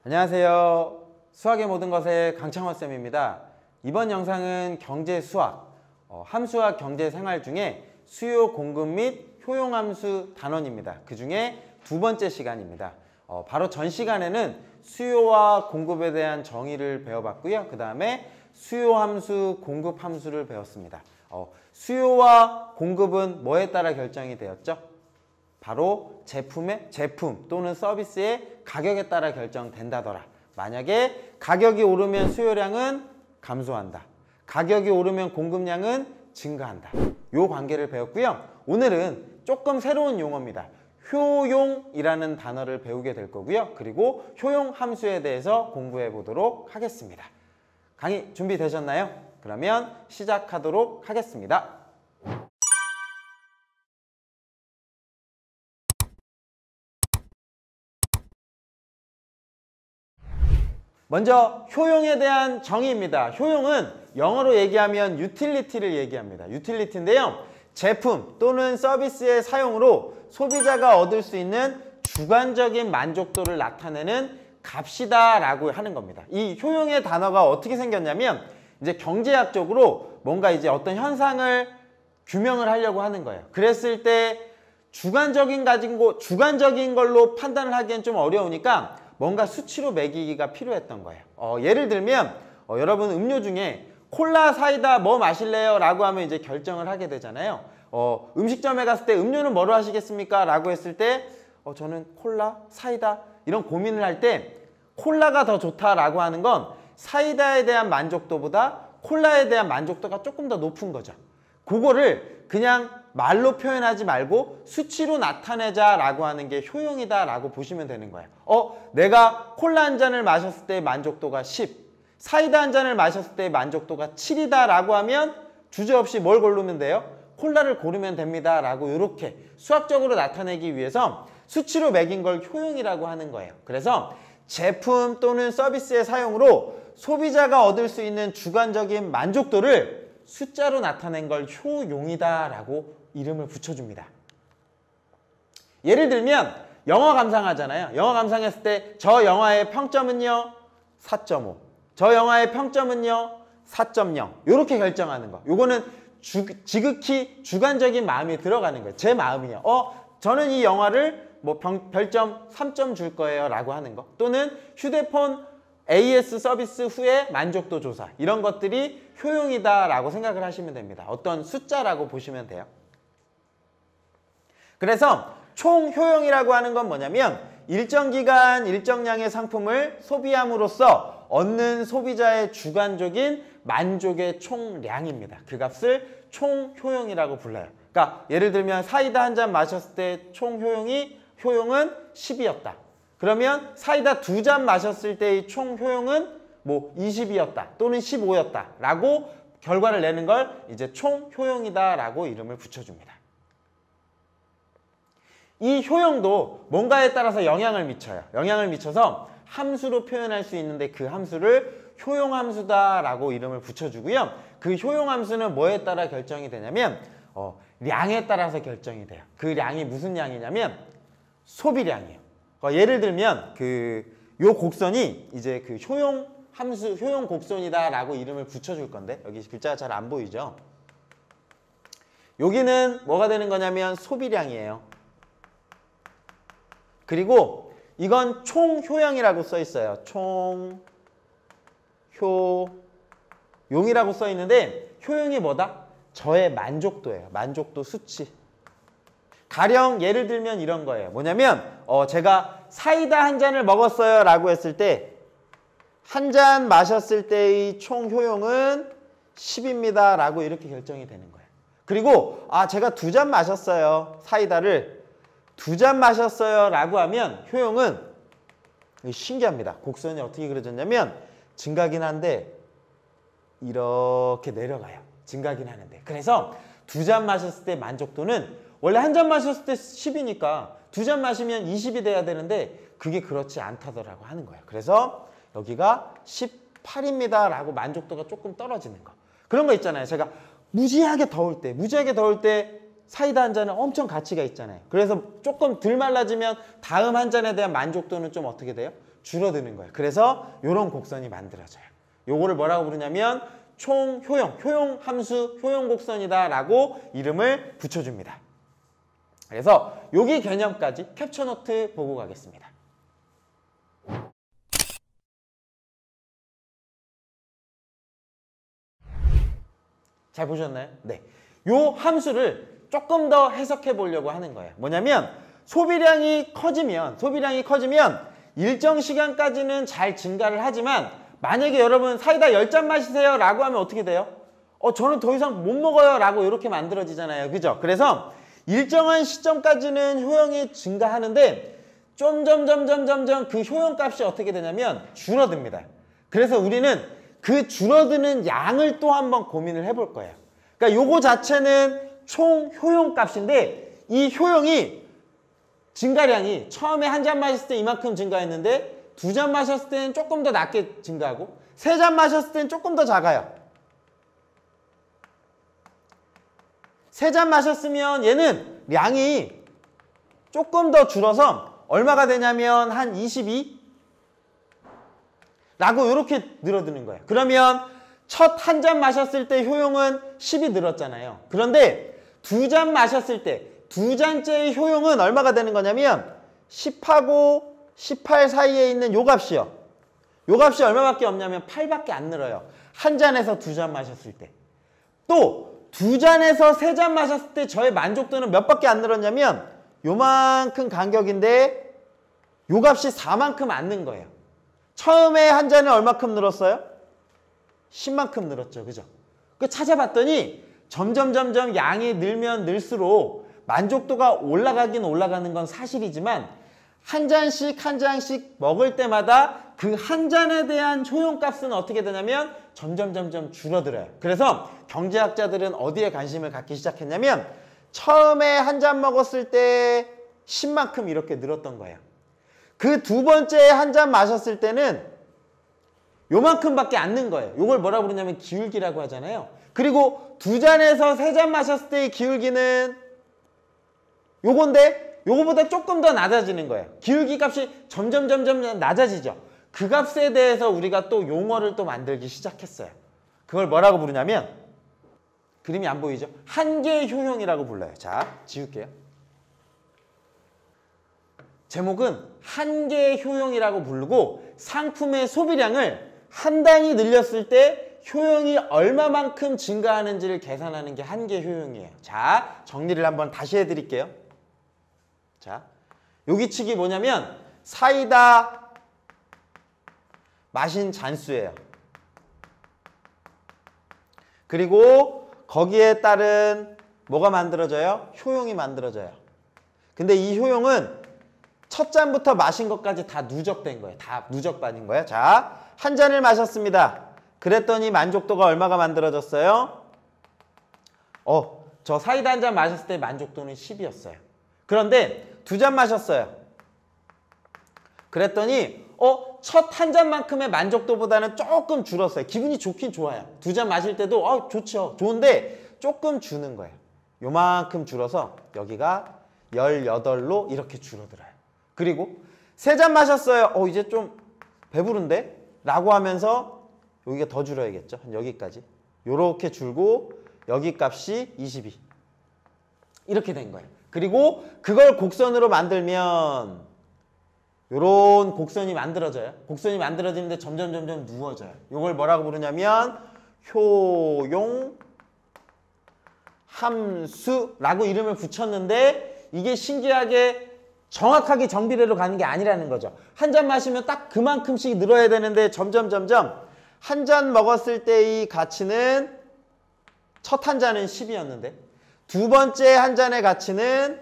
안녕하세요. 수학의 모든 것의 강창호쌤입니다. 이번 영상은 경제 수학, 함수학 경제 생활 중에 수요 공급 및 효용함수 단원입니다. 그 중에 두 번째 시간입니다. 바로 전 시간에는 수요와 공급에 대한 정의를 배워봤고요. 그 다음에 수요함수, 공급함수를 배웠습니다. 수요와 공급은 뭐에 따라 결정이 되었죠? 바로 제품 또는 서비스의 가격에 따라 결정된다더라. 만약에 가격이 오르면 수요량은 감소한다. 가격이 오르면 공급량은 증가한다. 이 관계를 배웠고요. 오늘은 조금 새로운 용어입니다. 효용이라는 단어를 배우게 될 거고요. 그리고 효용 함수에 대해서 공부해 보도록 하겠습니다. 강의 준비되셨나요? 그러면 시작하도록 하겠습니다. 먼저 효용에 대한 정의입니다. 효용은 영어로 얘기하면 utility를 얘기합니다. utility인데요. 제품 또는 서비스의 사용으로 소비자가 얻을 수 있는 주관적인 만족도를 나타내는 값이다 라고 하는 겁니다. 이 효용의 단어가 어떻게 생겼냐면 이제 경제학적으로 뭔가 이제 어떤 현상을 규명을 하려고 하는 거예요. 그랬을 때 주관적인 걸로 판단을 하기엔 좀 어려우니까 뭔가 수치로 매기기가 필요했던 거예요. 예를 들면 여러분 음료 중에 콜라, 사이다 뭐 마실래요? 라고 하면 이제 결정을 하게 되잖아요. 음식점에 갔을 때 음료는 뭐로 하시겠습니까? 라고 했을 때 저는 콜라, 사이다 이런 고민을 할 때 콜라가 더 좋다라고 하는 건 사이다에 대한 만족도보다 콜라에 대한 만족도가 조금 더 높은 거죠. 그거를 그냥 말로 표현하지 말고 수치로 나타내자라고 하는 게 효용이다라고 보시면 되는 거예요. 내가 콜라 한 잔을 마셨을 때 만족도가 10, 사이다 한 잔을 마셨을 때 만족도가 7이다라고 하면 주저없이 뭘 고르면 돼요? 콜라를 고르면 됩니다라고 이렇게 수학적으로 나타내기 위해서 수치로 매긴 걸 효용이라고 하는 거예요. 그래서 제품 또는 서비스의 사용으로 소비자가 얻을 수 있는 주관적인 만족도를 숫자로 나타낸 걸 효용이다 라고 이름을 붙여줍니다. 예를 들면 영어 감상하잖아요. 영어 감상했을 때 저 영화의 평점은요 4.5, 저 영화의 평점은요 4.0 이렇게 결정하는 거. 요거는 지극히 주관적인 마음이 들어가는 거예요. 제 마음이요. 저는 이 영화를 뭐 별점 3점 줄 거예요 라고 하는 거. 또는 휴대폰 AS 서비스 후에 만족도 조사 이런 것들이 효용이다 라고 생각을 하시면 됩니다. 어떤 숫자라고 보시면 돼요. 그래서 총 효용이라고 하는 건 뭐냐면 일정 기간 일정량의 상품을 소비함으로써 얻는 소비자의 주관적인 만족의 총량입니다. 그 값을 총 효용이라고 불러요. 그러니까 예를 들면 사이다 한 잔 마셨을 때 총 효용은 10이었다. 그러면 사이다 2잔 마셨을 때의 총 효용은 뭐 20이었다 또는 15였다 라고 결과를 내는 걸 이제 총 효용이다 라고 이름을 붙여줍니다. 이 효용도 뭔가에 따라서 영향을 미쳐요. 영향을 미쳐서 함수로 표현할 수 있는데 그 함수를 효용함수다 라고 이름을 붙여주고요. 그 효용함수는 뭐에 따라 결정이 되냐면 량에 따라서 결정이 돼요. 그 량이 무슨 량이냐면 소비량이에요. 예를 들면 요 곡선이 이제 그 효용 함수, 효용 곡선이다 라고 이름을 붙여줄 건데 여기 글자가 잘 안 보이죠? 여기는 뭐가 되는 거냐면 소비량이에요. 그리고 이건 총효량이라고 써 있어요. 총효용이라고 써 있는데 효용이 뭐다? 저의 만족도예요. 만족도 수치. 가령 예를 들면 이런 거예요. 뭐냐면 제가 사이다 한 잔을 먹었어요 라고 했을 때 한 잔 마셨을 때의 총 효용은 10입니다 라고 이렇게 결정이 되는 거예요. 그리고 제가 2잔 마셨어요. 사이다를 2잔 마셨어요 라고 하면 효용은 신기합니다. 곡선이 어떻게 그려졌냐면 증가긴 한데 이렇게 내려가요. 증가긴 하는데. 그래서 2잔 마셨을 때 만족도는 원래 한 잔 마셨을 때 10이니까 2잔 마시면 20이 돼야 되는데 그게 그렇지 않다더라고 하는 거예요. 그래서 여기가 18입니다 라고 만족도가 조금 떨어지는 거. 그런 거 있잖아요. 제가 무지하게 더울 때 사이다 한 잔은 엄청 가치가 있잖아요. 그래서 조금 덜 말라지면 다음 한 잔에 대한 만족도는 좀 어떻게 돼요? 줄어드는 거예요. 그래서 이런 곡선이 만들어져요. 요거를 뭐라고 부르냐면 총효용, 효용 함수, 효용 곡선이다 라고 이름을 붙여줍니다. 그래서 여기 개념까지 캡처 노트 보고 가겠습니다. 잘 보셨나요? 네. 요 함수를 조금 더 해석해 보려고 하는 거예요. 뭐냐면 소비량이 커지면 일정 시간까지는 잘 증가를 하지만 만약에 여러분 사이다 10잔 마시세요 라고 하면 어떻게 돼요? 저는 더 이상 못 먹어요 라고 이렇게 만들어지잖아요. 그죠? 그래서 일정한 시점까지는 효용이 증가하는데 점점 그 효용값이 어떻게 되냐면 줄어듭니다. 그래서 우리는 그 줄어드는 양을 또 한번 고민을 해볼 거예요. 그러니까 요거 자체는 총 효용값인데 이 효용이 증가량이 처음에 한 잔 마셨을 때 이만큼 증가했는데 2잔 마셨을 때는 조금 더 낮게 증가하고 3잔 마셨을 때는 조금 더 작아요. 3잔 마셨으면 얘는 량이 조금 더 줄어서 얼마가 되냐면 한 22? 라고 이렇게 늘어드는 거예요. 그러면 첫 한 잔 마셨을 때 효용은 10이 늘었잖아요. 그런데 2잔 마셨을 때 2잔째의 효용은 얼마가 되는 거냐면 10하고 18 사이에 있는 요 값이요. 요 값이 얼마밖에 없냐면 8밖에 안 늘어요. 한 잔에서 2잔 마셨을 때. 또 2잔에서 3잔 마셨을 때 저의 만족도는 몇 밖에 안 늘었냐면 요만큼 간격인데 요 값이 4만큼 안 는 거예요. 처음에 한 잔에 얼마큼 늘었어요? 10만큼 늘었죠. 그죠? 그 찾아봤더니 점점 양이 늘면 늘수록 만족도가 올라가긴 올라가는 건 사실이지만 한 잔씩 먹을 때마다 그 한 잔에 대한 효용값은 어떻게 되냐면 점점 줄어들어요. 그래서 경제학자들은 어디에 관심을 갖기 시작했냐면 처음에 한 잔 먹었을 때 10만큼 이렇게 늘었던 거예요. 그 두 번째 한 잔 마셨을 때는 요만큼밖에 안 는 거예요. 요걸 뭐라고 그러냐면 기울기라고 하잖아요. 그리고 2잔에서 3잔 마셨을 때의 기울기는 요건데 요거보다 조금 더 낮아지는 거예요. 기울기 값이 점점 낮아지죠. 그 값에 대해서 우리가 또 용어를 또 만들기 시작했어요. 그걸 뭐라고 부르냐면 그림이 안 보이죠? 한계 효용이라고 불러요. 자, 지울게요. 제목은 한계 효용이라고 부르고 상품의 소비량을 한 단위 늘렸을 때 효용이 얼마만큼 증가하는지를 계산하는 게 한계 효용이에요. 자, 정리를 한번 다시 해드릴게요. 자, 여기치기 뭐냐면 사이다 마신 잔수예요. 그리고 거기에 따른 뭐가 만들어져요? 효용이 만들어져요. 근데 이 효용은 첫 잔부터 마신 것까지 다 누적된 거예요. 다 누적반인 거예요. 자, 한 잔을 마셨습니다. 그랬더니 만족도가 얼마가 만들어졌어요? 저 사이다 한 잔 마셨을 때 만족도는 10이었어요. 그런데 2잔 마셨어요. 그랬더니 첫 한 잔만큼의 만족도보다는 조금 줄었어요. 기분이 좋긴 좋아요. 2잔 마실 때도 좋죠. 좋은데 조금 주는 거예요. 요만큼 줄어서 여기가 18로 이렇게 줄어들어요. 그리고 3잔 마셨어요. 이제 좀 배부른데? 라고 하면서 여기가 더 줄어야겠죠. 한 여기까지. 요렇게 줄고 여기 값이 22. 이렇게 된 거예요. 그리고 그걸 곡선으로 만들면 요런 곡선이 만들어져요. 곡선이 만들어지는데 점점 누워져요. 요걸 뭐라고 부르냐면 효용 함수라고 이름을 붙였는데 이게 신기하게 정확하게 정비례로 가는 게 아니라는 거죠. 한 잔 마시면 딱 그만큼씩 늘어야 되는데 점점 한 잔 먹었을 때의 가치는 첫 한 잔은 10이었는데 두 번째 한 잔의 가치는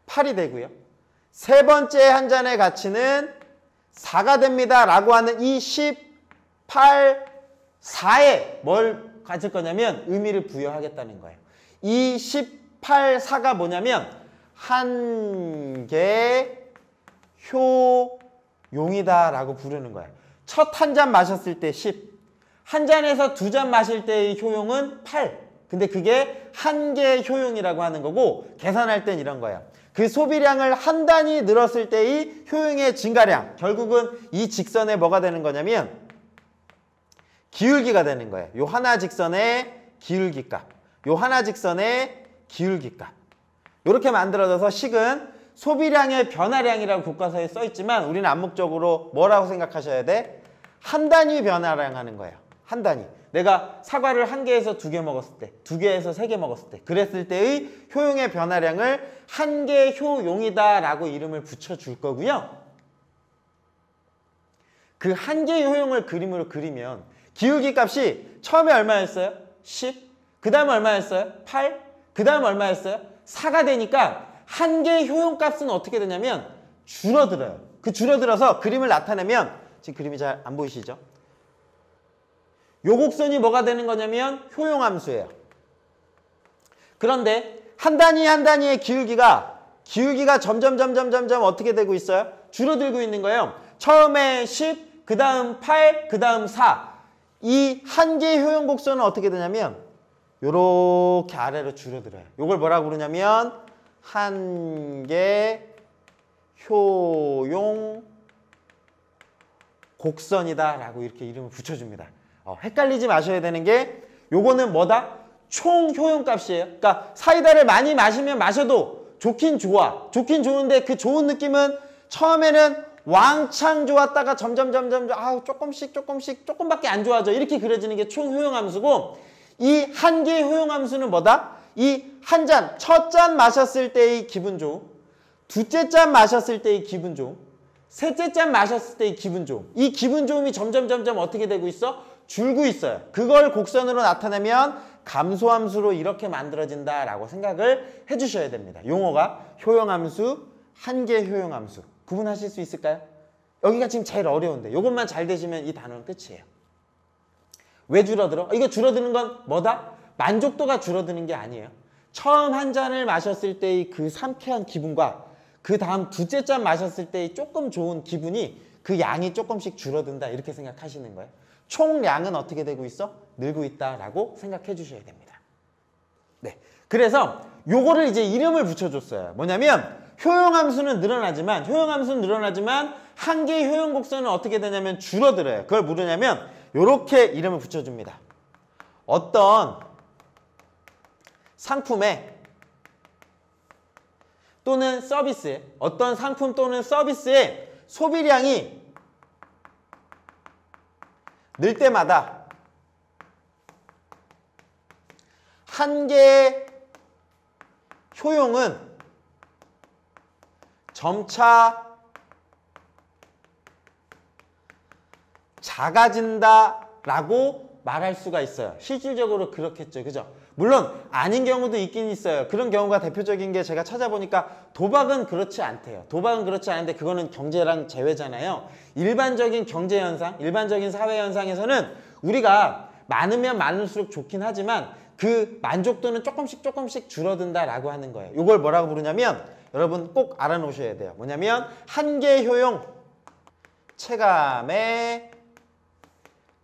8이 되고요. 세 번째 한 잔의 가치는 4가 됩니다. 라고 하는 이 18, 4에 뭘 가질 거냐면 의미를 부여하겠다는 거예요. 이 18, 4가 뭐냐면 한계 효용이다 라고 부르는 거예요. 첫 한 잔 마셨을 때 10, 한 잔에서 2잔 마실 때의 효용은 8. 근데 그게 한계 효용이라고 하는 거고 계산할 땐 이런 거예요. 그 소비량을 한 단위 늘었을 때의 효용의 증가량, 결국은 이 직선에 뭐가 되는 거냐면 기울기가 되는 거예요. 요 하나 직선의 기울기값, 요 하나 직선의 기울기값. 이렇게 만들어져서 식은 소비량의 변화량이라고 교과서에 써 있지만 우리는 암묵적으로 뭐라고 생각하셔야 돼? 한 단위 변화량 하는 거예요. 한 단위. 내가 사과를 1개에서 2개 먹었을 때, 2개에서 3개 먹었을 때, 그랬을 때의 효용의 변화량을 한개 효용이다라고 이름을 붙여줄 거고요. 그 한 개의 효용을 그림으로 그리면 기울기 값이 처음에 얼마였어요? 10. 그 다음에 얼마였어요? 8. 그 다음에 얼마였어요? 4가 되니까 한 개의 효용 값은 어떻게 되냐면 줄어들어요. 그 줄어들어서 그림을 나타내면 지금 그림이 잘 안 보이시죠? 요 곡선이 뭐가 되는 거냐면 효용함수예요. 그런데 한 단위 한 단위의 기울기가 점점 어떻게 되고 있어요? 줄어들고 있는 거예요. 처음에 10, 그 다음 8, 그 다음 4. 이 한 개의 효용 곡선은 어떻게 되냐면 요렇게 아래로 줄어들어요. 요걸 뭐라고 부르냐면 한 개 효용 곡선이다 라고 이렇게 이름을 붙여줍니다. 헷갈리지 마셔야 되는 게 요거는 뭐다? 총 효용값이에요. 그러니까 사이다를 많이 마시면 마셔도 좋긴 좋아. 좋긴 좋은데 그 좋은 느낌은 처음에는 왕창 좋았다가 점점 조금밖에 안 좋아져. 이렇게 그려지는 게 총 효용함수고 이 한 개의 효용함수는 뭐다? 이 한 잔, 첫 잔 마셨을 때의 기분 좋음, 두째 잔 마셨을 때의 기분 좋음, 셋째 잔 마셨을 때의 기분 좋음. 이 기분 좋음이 점점 어떻게 되고 있어? 줄고 있어요. 그걸 곡선으로 나타내면 감소함수로 이렇게 만들어진다라고 생각을 해주셔야 됩니다. 용어가 효용함수, 한 개 효용함수. 구분하실 수 있을까요? 여기가 지금 제일 어려운데 이것만 잘 되시면 이 단어는 끝이에요. 왜 줄어들어? 이거 줄어드는 건 뭐다? 만족도가 줄어드는 게 아니에요. 처음 한 잔을 마셨을 때의 그 상쾌한 기분과 그 다음 두째 잔 마셨을 때의 조금 좋은 기분이 그 양이 조금씩 줄어든다 이렇게 생각하시는 거예요. 총량은 어떻게 되고 있어? 늘고 있다라고 생각해 주셔야 됩니다. 네, 그래서 요거를 이제 이름을 붙여줬어요. 뭐냐면 효용함수는 늘어나지만 한 개의 효용곡선은 어떻게 되냐면 줄어들어요. 그걸 뭐냐면 요렇게 이름을 붙여줍니다. 어떤 상품에 또는 서비스에 어떤 상품 또는 서비스의 소비량이 늘 때마다 한 개의 효용은 점차 작아진다라고 말할 수가 있어요. 실질적으로 그렇겠죠. 그죠? 물론 아닌 경우도 있긴 있어요. 그런 경우가 대표적인 게 제가 찾아보니까 도박은 그렇지 않대요. 도박은 그렇지 않은데 그거는 경제랑 제외잖아요. 일반적인 경제 현상, 일반적인 사회 현상에서는 우리가 많으면 많을수록 좋긴 하지만 그 만족도는 조금씩 줄어든다라고 하는 거예요. 이걸 뭐라고 부르냐면 여러분 꼭 알아놓으셔야 돼요. 뭐냐면 한 개의 효용 체감의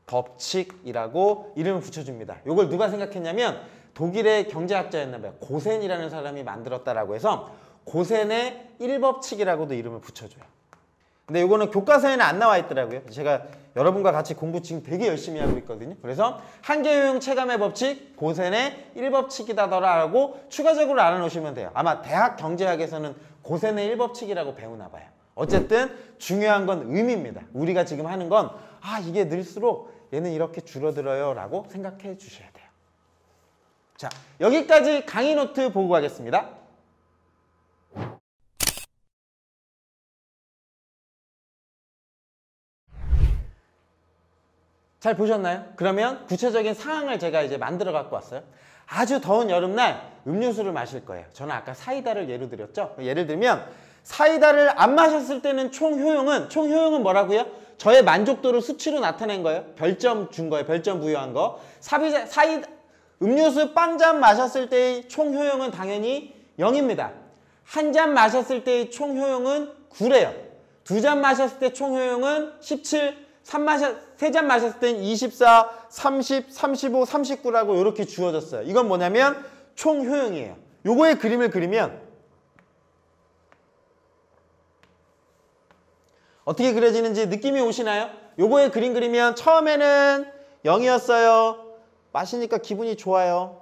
법칙이라고 이름을 붙여줍니다. 이걸 누가 생각했냐면 독일의 경제학자였나 봐요. 고센이라는 사람이 만들었다라고 해서 고센의 1법칙이라고도 이름을 붙여줘요. 근데 이거는 교과서에는 안 나와 있더라고요. 제가 여러분과 같이 공부 지금 되게 열심히 하고 있거든요. 그래서 한계효용 체감의 법칙, 고센의 1법칙이다더라라고 추가적으로 알아놓으시면 돼요. 아마 대학 경제학에서는 고센의 1법칙이라고 배우나 봐요. 어쨌든 중요한 건 의미입니다. 우리가 지금 하는 건 이게 늘수록 얘는 이렇게 줄어들어요 라고 생각해 주셔야 돼요. 자, 여기까지 강의 노트 보고 가겠습니다. 잘 보셨나요? 그러면 구체적인 상황을 제가 이제 만들어 갖고 왔어요. 아주 더운 여름날 음료수를 마실 거예요. 저는 아까 사이다를 예로 드렸죠. 예를 들면 사이다를 안 마셨을 때는 총 효용은 뭐라고요? 저의 만족도를 수치로 나타낸 거예요. 별점 준 거예요. 별점 부여한 거. 음료수 빵잔 마셨을 때의 총 효용은 당연히 0입니다. 한 잔 마셨을 때의 총 효용은 9래요. 두 잔 마셨을 때 총 효용은 17, 세 잔 마셨을 때는 24, 30, 35, 39라고 이렇게 주어졌어요. 이건 뭐냐면 총 효용이에요. 요거의 그림을 그리면 어떻게 그려지는지 느낌이 오시나요? 요거에 그림 그리면 처음에는 0이었어요. 마시니까 기분이 좋아요.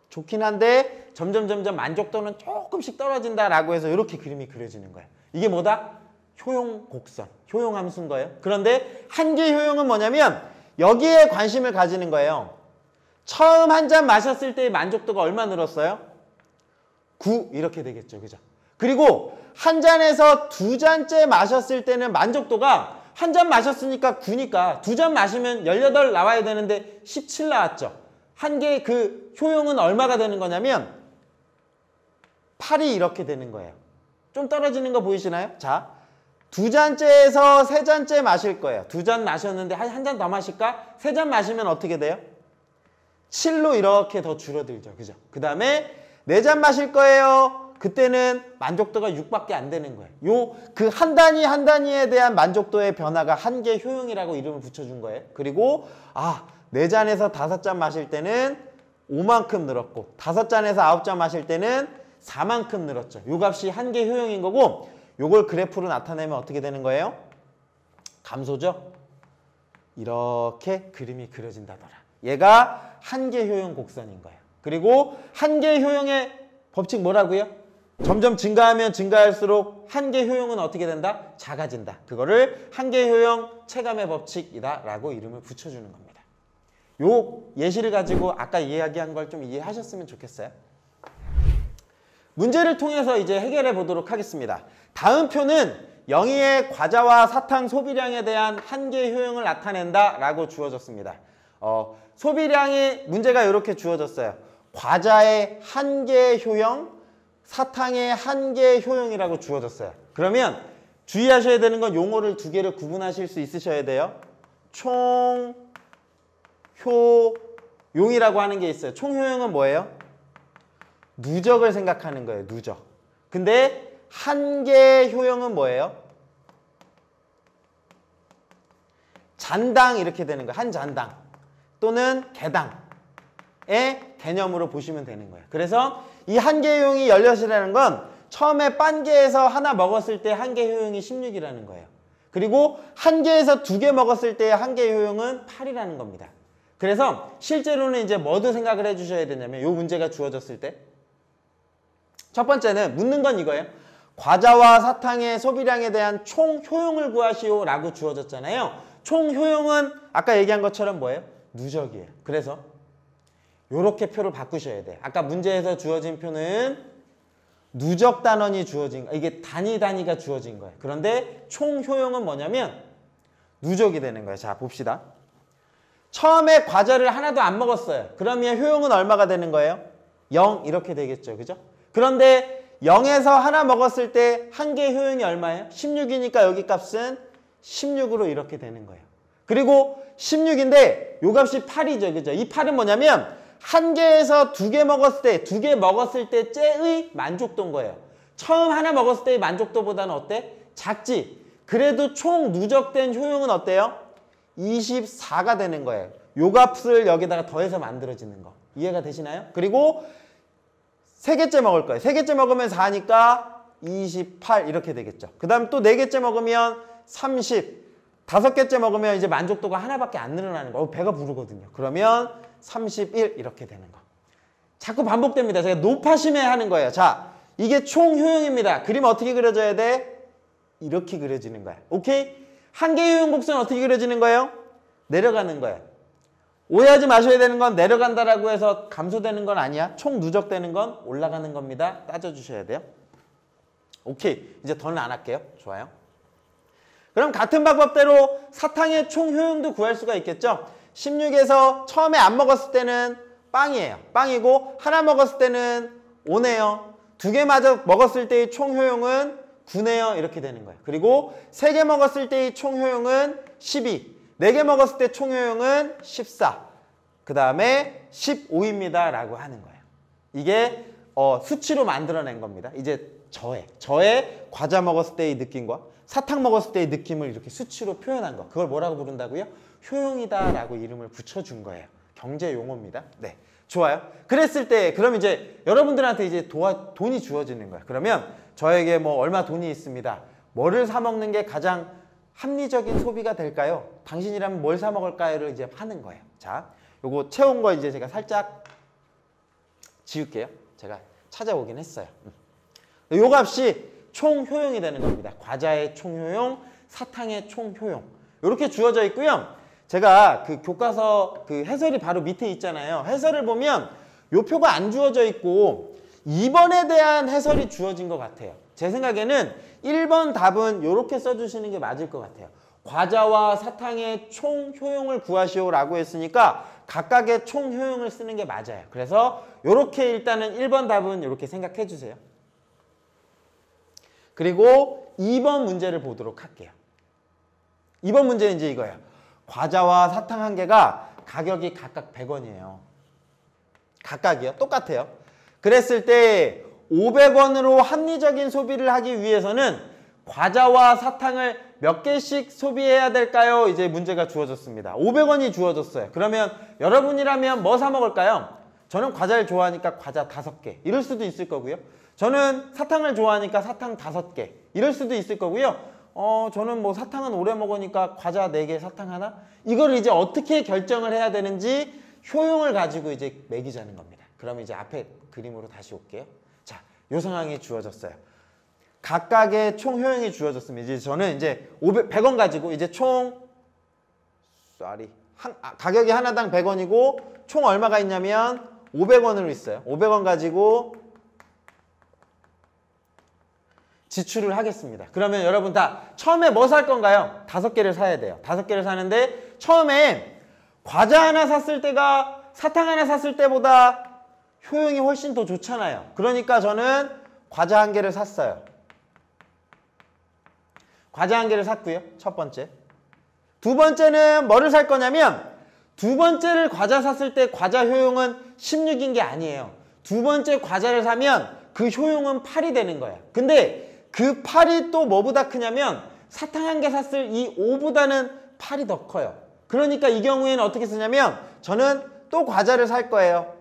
좋긴 한데 점점 만족도는 조금씩 떨어진다라고 해서 이렇게 그림이 그려지는 거예요. 이게 뭐다? 효용 곡선, 효용 함수인 거예요. 그런데 한계 효용은 뭐냐면 여기에 관심을 가지는 거예요. 처음 한 잔 마셨을 때의 만족도가 얼마 늘었어요? 9 이렇게 되겠죠. 그죠? 그리고 한 잔에서 두 잔째 마셨을 때는 만족도가 한 잔 마셨으니까 9니까 두 잔 마시면 18 나와야 되는데 17 나왔죠. 한계의 그 효용은 얼마가 되는 거냐면 8이 이렇게 되는 거예요. 좀 떨어지는 거 보이시나요? 자, 두 잔째에서 세 잔째 마실 거예요. 두 잔 마셨는데 한 잔 더 마실까? 세 잔 마시면 어떻게 돼요? 7로 이렇게 더 줄어들죠. 그죠? 그 다음에 네 잔 마실 거예요. 그때는 만족도가 6밖에 안 되는 거예요. 요 그 한 단위 한 단위에 대한 만족도의 변화가 한계 효용이라고 이름을 붙여준 거예요. 그리고 네 잔에서 다섯 잔 마실 때는 5만큼 늘었고 다섯 잔에서 9잔 마실 때는 4만큼 늘었죠. 요 값이 한계 효용인 거고 요걸 그래프로 나타내면 어떻게 되는 거예요? 감소죠? 이렇게 그림이 그려진다더라. 얘가 한계 효용 곡선인 거예요. 그리고 한계 효용의 법칙 뭐라고요? 점점 증가하면 증가할수록 한계 효용은 어떻게 된다? 작아진다. 그거를 한계 효용 체감의 법칙이다 라고 이름을 붙여주는 겁니다. 요 예시를 가지고 아까 이야기한 걸 좀 이해하셨으면 좋겠어요. 문제를 통해서 이제 해결해 보도록 하겠습니다. 다음 표는 영희의 과자와 사탕 소비량에 대한 한계 효용을 나타낸다 라고 주어졌습니다. 소비량의 문제가 이렇게 주어졌어요. 과자의 한계 효용, 사탕의 한계 효용이라고 주어졌어요. 그러면 주의하셔야 되는 건 용어를 두 개를 구분하실 수 있으셔야 돼요. 총효용이라고 하는 게 있어요. 총효용은 뭐예요? 누적을 생각하는 거예요. 누적. 근데 한계 효용은 뭐예요? 잔당 이렇게 되는 거예요. 한 잔당 또는 개당의 개념으로 보시면 되는 거예요. 그래서 이 한계 효용이 16이라는 건 처음에 빤 개에서 하나 먹었을 때 한계 효용이 16이라는 거예요. 그리고 한 개에서 두 개 먹었을 때의 한계 효용은 8이라는 겁니다. 그래서 실제로는 이제 뭐도 생각을 해주셔야 되냐면 이 문제가 주어졌을 때 첫 번째는 묻는 건 이거예요. 과자와 사탕의 소비량에 대한 총 효용을 구하시오 라고 주어졌잖아요. 총 효용은 아까 얘기한 것처럼 뭐예요? 누적이에요. 그래서 이렇게 표를 바꾸셔야 돼요. 아까 문제에서 주어진 표는 누적 단원이 주어진 거예요. 이게 단위가 주어진 거예요. 그런데 총 효용은 뭐냐면 누적이 되는 거예요. 자, 봅시다. 처음에 과자를 하나도 안 먹었어요. 그러면 효용은 얼마가 되는 거예요? 0 이렇게 되겠죠. 그죠? 그런데 0에서 하나 먹었을 때 한계 효용이 얼마예요? 16이니까 여기 값은 16으로 이렇게 되는 거예요. 그리고 16인데 요 값이 8이죠. 그죠? 이 8은 뭐냐면 한 개에서 두 개 먹었을 때, 두 개 먹었을 때 째의 만족도인 거예요. 처음 하나 먹었을 때의 만족도보다는 어때? 작지? 그래도 총 누적된 효용은 어때요? 24가 되는 거예요. 요 값을 여기다가 더해서 만들어지는 거. 이해가 되시나요? 그리고 세 개째 먹을 거예요. 세 개째 먹으면 4니까 28 이렇게 되겠죠. 그 다음 또 네 개째 먹으면 30. 다섯 개째 먹으면 이제 만족도가 하나밖에 안 늘어나는 거. 배가 부르거든요. 그러면 31 이렇게 되는 거. 자꾸 반복됩니다. 제가 높아심에 하는 거예요. 자, 이게 총 효용입니다. 그림 어떻게 그려져야 돼? 이렇게 그려지는 거야. 오케이? 한계 효용 곡선 어떻게 그려지는 거예요? 내려가는 거예요. 오해하지 마셔야 되는 건 내려간다라고 해서 감소되는 건 아니야. 총 누적되는 건 올라가는 겁니다. 따져주셔야 돼요. 오케이. 이제 더는 안 할게요. 좋아요. 그럼 같은 방법대로 사탕의 총 효용도 구할 수가 있겠죠. 16에서 처음에 안 먹었을 때는 빵이에요. 빵이고 하나 먹었을 때는 5네요. 두 개 마저 먹었을 때의 총 효용은 9네요. 이렇게 되는 거예요. 그리고 세 개 먹었을 때의 총 효용은 12. 네 개 먹었을 때 총 효용은 14. 그 다음에 15입니다. 라고 하는 거예요. 이게 수치로 만들어낸 겁니다. 이제 저의 과자 먹었을 때의 느낌과 사탕 먹었을 때의 느낌을 이렇게 수치로 표현한 거. 그걸 뭐라고 부른다고요? 효용이다 라고 이름을 붙여준 거예요. 경제 용어입니다. 네, 좋아요. 그랬을 때 그럼 이제 여러분들한테 이제 돈이 주어지는 거예요. 그러면 저에게 뭐 얼마 돈이 있습니다. 뭐를 사 먹는 게 가장 합리적인 소비가 될까요? 당신이라면 뭘 사 먹을까요를 이제 하는 거예요. 자, 요거 채운 거 이제 제가 살짝 지울게요. 제가 찾아오긴 했어요. 요 값이 총 효용이 되는 겁니다. 과자의 총 효용, 사탕의 총 효용. 이렇게 주어져 있고요. 제가 그 교과서 그 해설이 바로 밑에 있잖아요. 해설을 보면 요 표가 안 주어져 있고 2번에 대한 해설이 주어진 것 같아요. 제 생각에는 1번 답은 이렇게 써주시는 게 맞을 것 같아요. 과자와 사탕의 총 효용을 구하시오라고 했으니까 각각의 총 효용을 쓰는 게 맞아요. 그래서 이렇게 일단은 1번 답은 이렇게 생각해 주세요. 그리고 2번 문제를 보도록 할게요. 2번 문제는 이제 이거예요. 과자와 사탕 한 개가 가격이 각각 100원이에요. 각각이요. 똑같아요. 그랬을 때 500원으로 합리적인 소비를 하기 위해서는 과자와 사탕을 몇 개씩 소비해야 될까요? 이제 문제가 주어졌습니다. 500원이 주어졌어요. 그러면 여러분이라면 뭐 사 먹을까요? 저는 과자를 좋아하니까 과자 5개. 이럴 수도 있을 거고요. 저는 사탕을 좋아하니까 사탕 5개. 이럴 수도 있을 거고요. 저는 뭐 사탕은 오래 먹으니까 과자 4개, 사탕 하나? 이걸 이제 어떻게 결정을 해야 되는지 효용을 가지고 이제 매기자는 겁니다. 그럼 이제 앞에 그림으로 다시 올게요. 자, 요 상황이 주어졌어요. 각각의 총 효용이 주어졌습니다. 이제 저는 이제 100원 가지고 이제 총 가격이 하나당 100원이고 총 얼마가 있냐면 500원으로 있어요. 500원 가지고 지출을 하겠습니다. 그러면 여러분 다 처음에 뭐 살 건가요? 5개를 사야 돼요. 5개를 사는데 처음에 과자 하나 샀을 때가 사탕 하나 샀을 때보다 효용이 훨씬 더 좋잖아요. 그러니까 저는 과자 1개를 샀어요. 과자 1개를 샀고요. 첫 번째. 두 번째는 뭐를 살 거냐면 두 번째를 과자 샀을 때 과자 효용은 16인 게 아니에요. 두 번째 과자를 사면 그 효용은 8이 되는 거예요. 근데 그 8이 또 뭐보다 크냐면 사탕 1개 샀을 이 5보다는 8이 더 커요. 그러니까 이 경우에는 어떻게 쓰냐면 저는 또 과자를 살 거예요.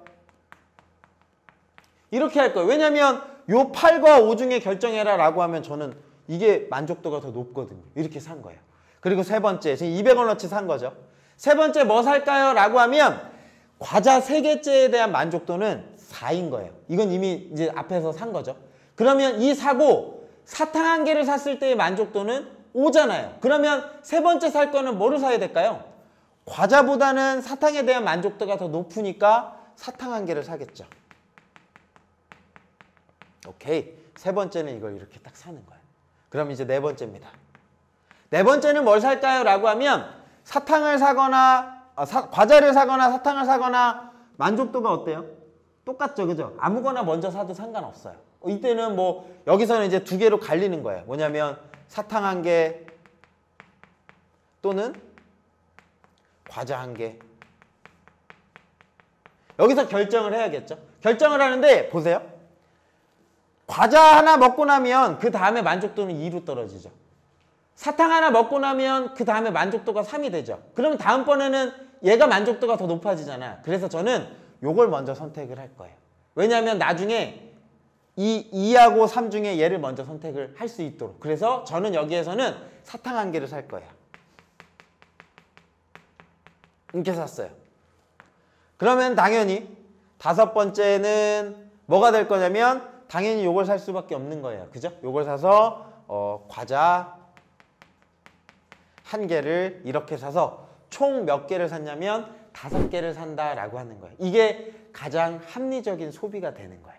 이렇게 할 거예요. 왜냐면 요 8과 5 중에 결정해라 라고 하면 저는 이게 만족도가 더 높거든요. 이렇게 산 거예요. 그리고 세 번째, 지금 200원어치 산 거죠. 세 번째 뭐 살까요? 라고 하면 과자 3개째에 대한 만족도는 4인 거예요. 이건 이미 이제 앞에서 산 거죠. 그러면 이 사고 사탕 1개를 샀을 때의 만족도는 5잖아요. 그러면 세 번째 살 거는 뭐를 사야 될까요? 과자보다는 사탕에 대한 만족도가 더 높으니까 사탕 1개를 사겠죠. 오케이. 세 번째는 이걸 이렇게 딱 사는 거예요. 그럼 이제 네 번째입니다. 네 번째는 뭘 살까요? 라고 하면 사탕을 사거나 과자를 사거나 사탕을 사거나 만족도가 어때요? 똑같죠. 그죠? 아무거나 먼저 사도 상관없어요. 이때는 뭐 여기서는 이제 2개로 갈리는 거예요. 뭐냐면 사탕 1개 또는 과자 1개. 여기서 결정을 해야겠죠. 결정을 하는데 보세요. 과자 하나 먹고 나면 그 다음에 만족도는 2로 떨어지죠. 사탕 하나 먹고 나면 그 다음에 만족도가 3이 되죠. 그러면 다음번에는 얘가 만족도가 더 높아지잖아. 그래서 저는 요걸 먼저 선택을 할 거예요. 왜냐하면 나중에 이 2하고 3 중에 얘를 먼저 선택을 할 수 있도록. 그래서 저는 여기에서는 사탕 1개를 살 거예요. 이렇게 샀어요. 그러면 당연히 5번째는 뭐가 될 거냐면 당연히 요걸 살 수밖에 없는 거예요. 그죠? 요걸 사서 과자 1개를 이렇게 사서 총 몇 개를 샀냐면 5개를 산다라고 하는 거예요. 이게 가장 합리적인 소비가 되는 거예요.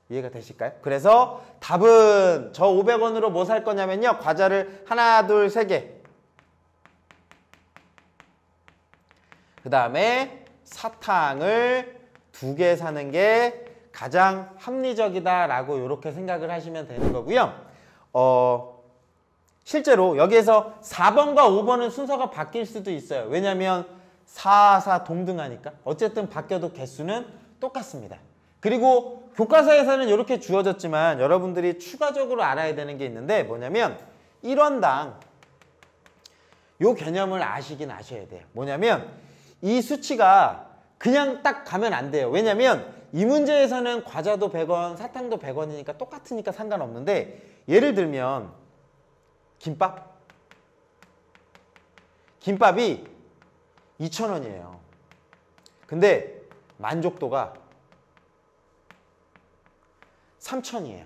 이해가 되실까요? 그래서 답은 저 500원으로 뭐 살 거냐면요. 과자를 하나, 둘, 3개. 그 다음에 사탕을 2개 사는 게 가장 합리적이다라고 이렇게 생각을 하시면 되는 거고요. 실제로 여기에서 4번과 5번은 순서가 바뀔 수도 있어요. 왜냐하면 4, 4 동등하니까. 어쨌든 바뀌어도 개수는 똑같습니다. 그리고 교과서에서는 이렇게 주어졌지만 여러분들이 추가적으로 알아야 되는 게 있는데 뭐냐면 1원당 요 개념을 아시긴 아셔야 돼요. 뭐냐면 이 수치가 그냥 딱 가면 안 돼요. 왜냐면 이 문제에서는 과자도 100원, 사탕도 100원이니까 똑같으니까 상관없는데 예를 들면 김밥? 김밥이 2,000원이에요. 근데 만족도가 3,000원이에요.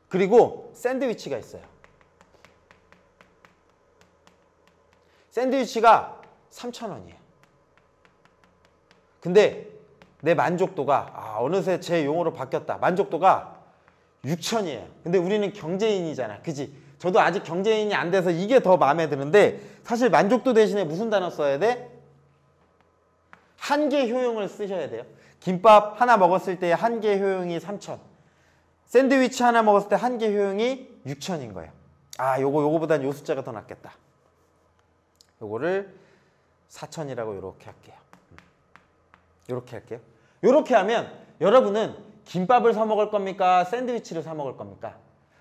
그리고 샌드위치가 있어요. 샌드위치가 3,000원이에요. 근데 내 만족도가 어느새 제 용어로 바뀌었다. 만족도가 6,000이에요. 근데 우리는 경제인이잖아. 그지? 저도 아직 경제인이 안 돼서 이게 더 마음에 드는데 사실 만족도 대신에 무슨 단어 써야 돼? 한계 효용을 쓰셔야 돼요. 김밥 하나 먹었을 때 한계 효용이 3,000. 샌드위치 하나 먹었을 때 한계 효용이 6,000인 거예요. 요거보단 요 숫자가 더 낫겠다. 요거를 4,000이라고 이렇게 할게요. 이렇게 할게요. 이렇게 하면 여러분은 김밥을 사 먹을 겁니까? 샌드위치를 사 먹을 겁니까?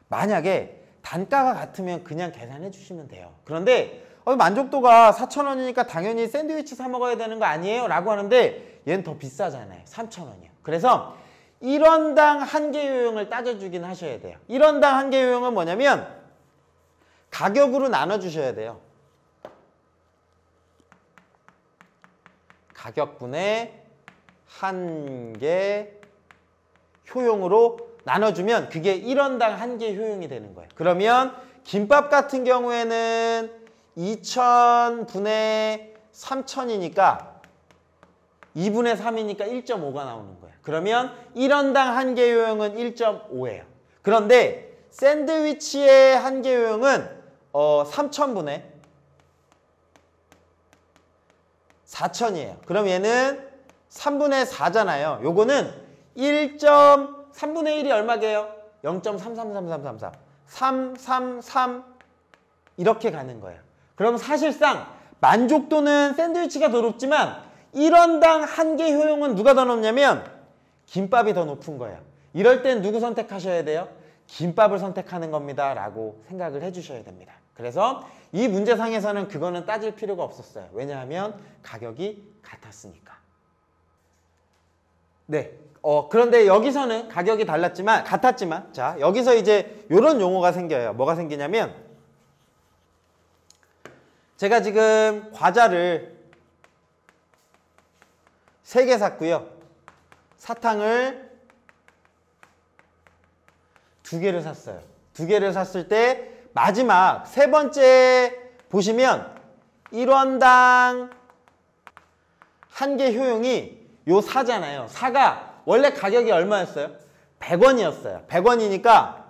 만약에 단가가 같으면 그냥 계산해 주시면 돼요. 그런데 만족도가 4,000원이니까 당연히 샌드위치 사 먹어야 되는 거 아니에요? 라고 하는데 얘는 더 비싸잖아요. 3,000원이요. 그래서 1원당 한계 요용을 따져주긴 하셔야 돼요. 1원당 한계 요용은 뭐냐면 가격으로 나눠주셔야 돼요. 가격분의 한계 효용으로 나눠주면 그게 1원당 한계 효용이 되는 거예요. 그러면 김밥 같은 경우에는 2,000분의 3,000이니까 2분의 3이니까 1.5가 나오는 거예요. 그러면 1원당 한계 효용은 1.5예요. 그런데 샌드위치의 한계 효용은 3,000분의 4,000이에요. 그럼 얘는 3분의 4잖아요. 요거는 3분의 1이 얼마게요? 0.333333. 333 이렇게 가는 거예요. 그럼 사실상 만족도는 샌드위치가 더 높지만 1원당 한계 효용은 누가 더 높냐면 김밥이 더 높은 거예요. 이럴 땐 누구 선택하셔야 돼요? 김밥을 선택하는 겁니다 라고 생각을 해주셔야 됩니다. 그래서 이 문제상에서는 그거는 따질 필요가 없었어요. 왜냐하면 가격이 같았으니까. 네. 그런데 여기서는 가격이 같았지만 자, 여기서 이제 이런 용어가 생겨요. 뭐가 생기냐면 제가 지금 과자를 3개 샀고요. 사탕을 2개를 샀어요. 2개를 샀을 때 마지막 세 번째 보시면 1원당 한계 효용이 요 4잖아요. 4가 원래 가격이 얼마였어요? 100원이었어요. 100원이니까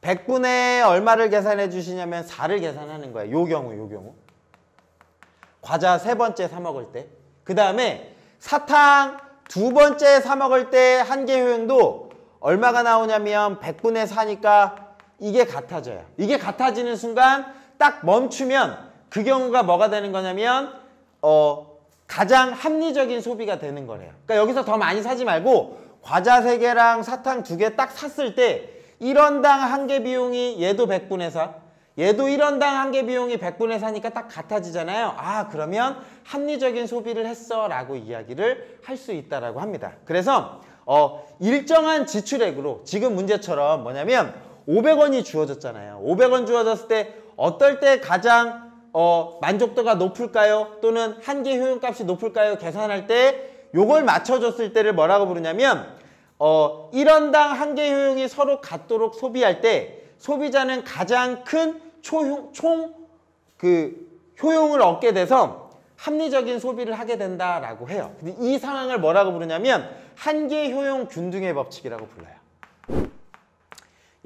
100분의 얼마를 계산해 주시냐면 4를 계산하는 거예요. 요 경우. 과자 3번째 사 먹을 때. 그 다음에 사탕 2번째 사 먹을 때 한계 효용도 얼마가 나오냐면 100분의 4니까 이게 같아져요. 이게 같아지는 순간 딱 멈추면 그 경우가 뭐가 되는 거냐면 가장 합리적인 소비가 되는 거래요. 그러니까 여기서 더 많이 사지 말고 과자 3개랑 사탕 2개 딱 샀을 때 1원당 한계 비용이 얘도 100분의 4, 얘도 1원당 한계 비용이 100분의 4니까 딱 같아지잖아요. 그러면 합리적인 소비를 했어 라고 이야기를 할 수 있다라고 합니다. 그래서 일정한 지출액으로 지금 문제처럼 뭐냐면 500원이 주어졌잖아요. 500원 주어졌을 때 어떨 때 가장 만족도가 높을까요? 또는 한계 효용값이 높을까요? 계산할 때 요걸 맞춰줬을 때를 뭐라고 부르냐면 1원당 한계 효용이 서로 같도록 소비할 때 소비자는 가장 큰 효용을 얻게 돼서 합리적인 소비를 하게 된다라고 해요. 근데 이 상황을 뭐라고 부르냐면 한계 효용 균등의 법칙이라고 불러요.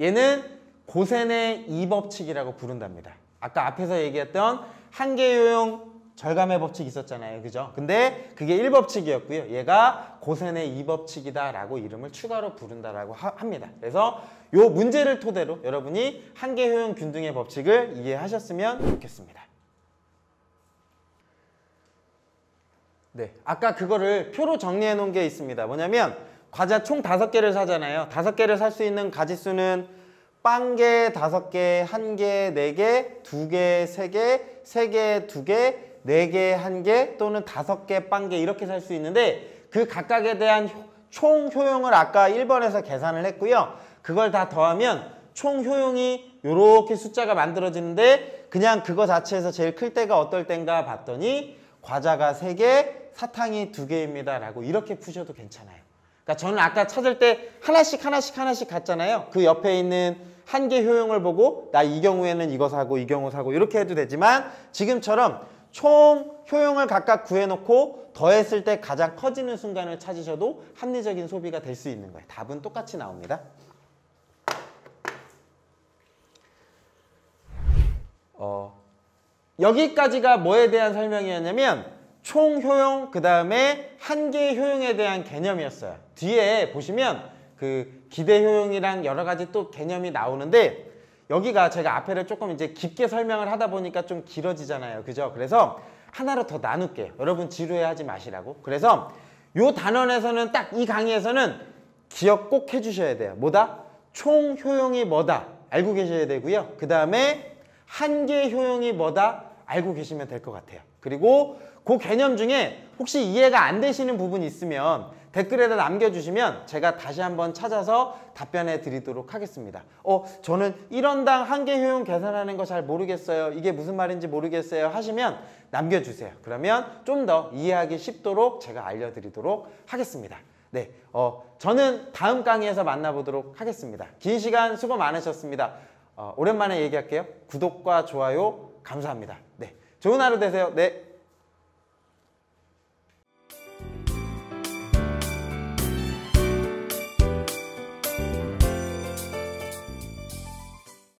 얘는 고센의 2법칙이라고 부른답니다. 아까 앞에서 얘기했던 한계 효용 절감의 법칙이 있었잖아요. 그죠? 근데 그게 1법칙이었고요. 얘가 고센의 2법칙이다 라고 이름을 추가로 부른다라고 합니다. 그래서 요 문제를 토대로 여러분이 한계 효용 균등의 법칙을 이해하셨으면 좋겠습니다. 네, 아까 그거를 표로 정리해 놓은 게 있습니다. 뭐냐면 과자 총 5개를 사잖아요. 5개를 살 수 있는 가짓수는 빵개 5개, 1개, 4개, 2개, 3개, 3개, 2개, 4개, 1개 또는 5개 빵개 이렇게 살 수 있는데 그 각각에 대한 총 효용을 아까 1번에서 계산을 했고요. 그걸 다 더하면 총 효용이 이렇게 숫자가 만들어지는데 그냥 그거 자체에서 제일 클 때가 어떨 땐가 봤더니 과자가 3개, 사탕이 2개입니다 라고 이렇게 푸셔도 괜찮아요. 그러니까 저는 아까 찾을 때 하나씩 갔잖아요. 그 옆에 있는 한 개 효용을 보고 나 이 경우에는 이거 사고 이 경우 사고 이렇게 해도 되지만 지금처럼 총 효용을 각각 구해놓고 더했을 때 가장 커지는 순간을 찾으셔도 합리적인 소비가 될 수 있는 거예요. 답은 똑같이 나옵니다. 여기까지가 뭐에 대한 설명이었냐면 총 효용, 그 다음에 한 개의 효용에 대한 개념이었어요. 뒤에 보시면 그 기대 효용이랑 여러 가지 또 개념이 나오는데 여기가 제가 앞에를 조금 이제 깊게 설명을 하다 보니까 좀 길어지잖아요. 그죠? 그래서 하나로 더 나눌게요. 여러분 지루해하지 마시라고. 그래서 요 단원에서는 딱 이 강의에서는 기억 꼭 해주셔야 돼요. 뭐다? 총 효용이 뭐다? 알고 계셔야 되고요. 그 다음에 한 개의 효용이 뭐다? 알고 계시면 될 것 같아요. 그리고 그 개념 중에 혹시 이해가 안 되시는 부분이 있으면 댓글에다 남겨주시면 제가 다시 한번 찾아서 답변해 드리도록 하겠습니다. 저는 1원당 한 개 효용 계산하는 거 잘 모르겠어요. 이게 무슨 말인지 모르겠어요 하시면 남겨주세요. 그러면 좀 더 이해하기 쉽도록 제가 알려드리도록 하겠습니다. 네, 저는 다음 강의에서 만나보도록 하겠습니다. 긴 시간 수고 많으셨습니다. 오랜만에 얘기할게요. 구독과 좋아요 감사합니다. 네, 좋은 하루 되세요. 네.